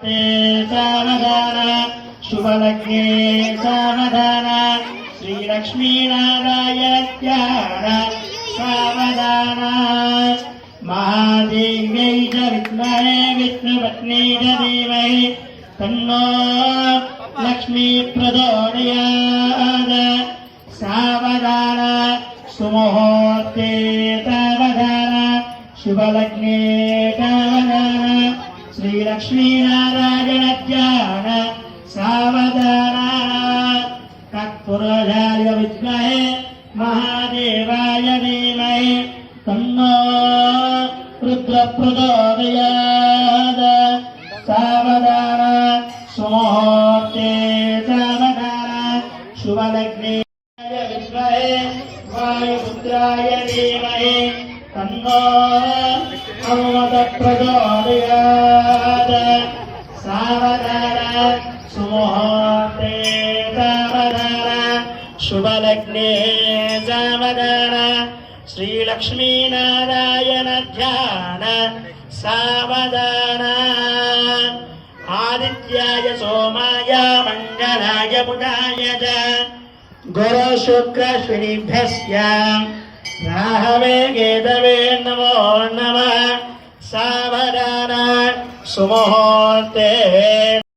सावधान शुभलग्ने सावधान श्रीलक्ष्मीनारायण ध्यान सावधान महादेव्यै च विद्महे विष्णुपत्नी च धीमहि तन्नो लक्ष्मी प्रचोदयात् सावधान सुमुहूर्ते सावधान शुभलग्ने सावधान श्रीलक्ष्मीनारायण ध्यान सावधान तत्पुरुषाय विद्महे महादेवाय धीमहि तन्नो रुद्र प्रचोदयात् सावधान सुमुहूर्ते सावधान शुभलग्ने विद्महे वायुपुत्राय धीमहि तन्नो अमृत प्रचोदयात् सावधान सुमुहूर्ते सावधान शुभलग्ने सावधान श्रीलक्ष्मीनारायण ध्यान सावधान आदित्याय सोमाय मंगलाय बुधाय च गुरु शुक्र शनिभ्यश्च राहवे केतवे नमो नमः सावधान सुमुहूर्ते